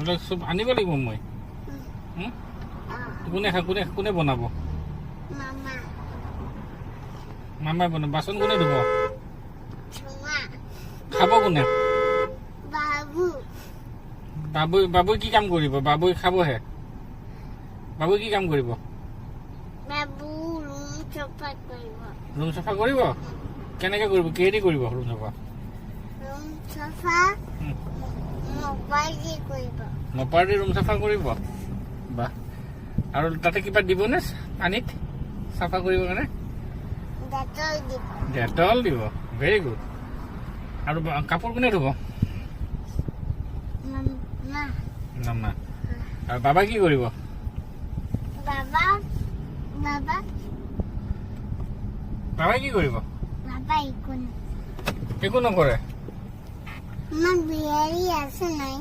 নহ'লে চব আনিব লাগিব মই কোনে বনাব মামা মামাই বনাব বাচন কোনে ধুব চুমা খাব কোনে বাবু বাবুই কি কাম কৰিব বাবুই খাবহে বাবুই কি কাম কৰিব বাবু ৰুম চফা কৰিব ৰুম চাফা কৰিব কেনেকৈ কৰিব কিহেদি কৰিব ৰুম চাফা ৰুম চফা মোবাইল দি কৰিব মপাৰ দি ৰুম চাফা কৰিব বাহ আৰু তাতে কিবা দিবনে পানীত চাফা কৰিবৰ কাৰণে ডেটল দিব ডেটল দিব ভেৰি গুড আৰু কাপোৰ কোনে ধুব মামা মামা আৰু বাবা কি কৰিব বাবা বাবা বাবাই কি কৰিব বাবা একো একো নকৰে আমাৰ বিহাৰি আছে নাই